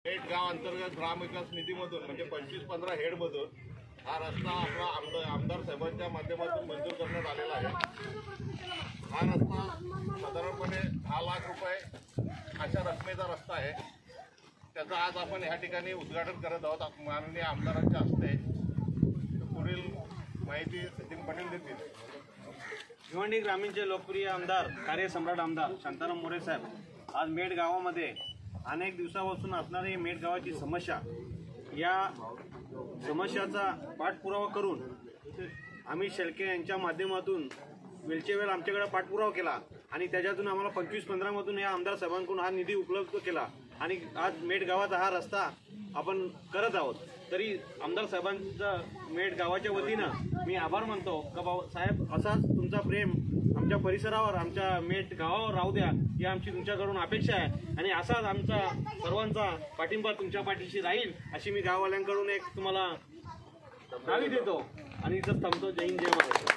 पेठ गाव अंतर्गत ग्रामविकास निधीमधून म्हणजे 25-15 हेडमधून हा रस्ता आपला आमदार साहेबांच्या माध्यमातून मंजूर करण्यात आलेला आहे। हा रस्ता साधारणपणे 10 लाख रुपये अशा रकमेचा रस्ता आहे। त्याचा आज आपण या ठिकाणी उद्घाटन करत आहोत। माननीय आमदारांच्या हस्ते पुढील माहिती सचिन पाटील देतील। भिवंडी ग्रामीणचे लोकप्रिय आमदार कार्यसम्राट आमदार शांताराम मोरे साहेब आज मेठ गावामध्ये अनेक दिवसापासून असणारी मेठ गावाची समस्या या समस्याचा पाठपुरावा करून आम्ही शेळके यांच्या माध्यमातून वेळच्या वेळ आमच्याकडे पाठपुरावा केला आणि त्याच्यातून आम्हाला 25-15 मधून या आमदार साहेबांकडून हा निधी उपलब्ध केला आणि आज मेठ गावाचा हा रस्ता आपण करत आहोत। तरी आमदार साहेबांचा मेठ गावाच्या वतीनं मी आभार मानतो का बाबा साहेब असाच तुमचा प्रेम आमच्या परिसरावर आमच्या मेठ गावावर राहू द्या ही आमची तुमच्याकडून अपेक्षा आहे आणि असाच आमचा सर्वांचा पाठिंबा तुमच्या पाठीशी राहील अशी मी गाववाल्यांकडून एक तुम्हाला दावी देतो आणि इथं थांबतो। जय हिंद, जय महाराष्ट्र।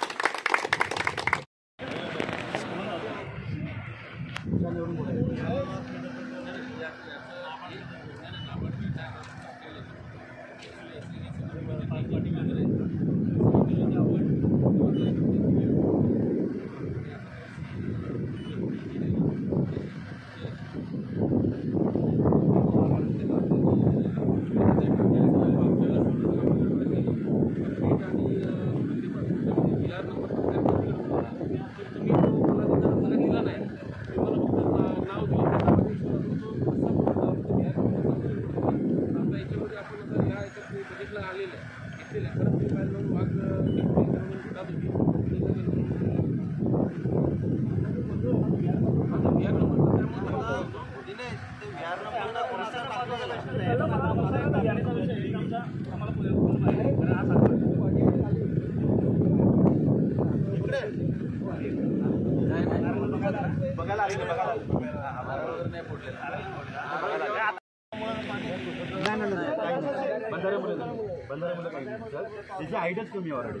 त्याची हाईटच कमी ऑलरेडी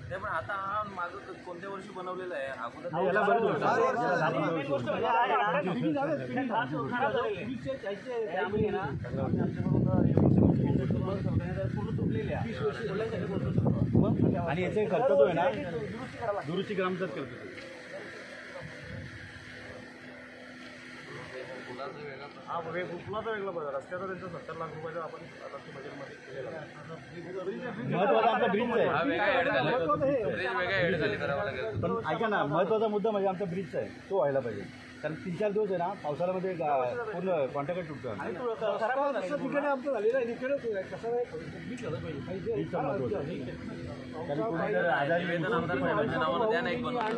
ते पण आता हा माझं कोणत्या वर्षी बनवलेलं आहे अगोदर आणि याचे खर्च तो आहे ना दुरुस्ती ग्रामचाच करतो। हा पुलाचा वेगळा बघा रस्त्याचा त्यांचा 70 लाख रुपयाचा आपण बजेटमध्ये केलेला आहे। महत्वाचा आमचा ब्रिज आहे, हा वेगळा ऍड झाला, ब्रिज वेगळा ऍड झाली करावा लागेल। पण ऐका ना महत्वाचा मुद्दा म्हणजे आमचा ब्रिजचा आहे तो व्हायला पाहिजे कारण 3-4 दिवस आहे ना पावसाळ्यामध्ये पूर्ण कॉन्टॅक्ट तुटतो आमचं झालेलं आहे निवेदन आमदार साहेबांच्या नावानं द्या नाही बनवून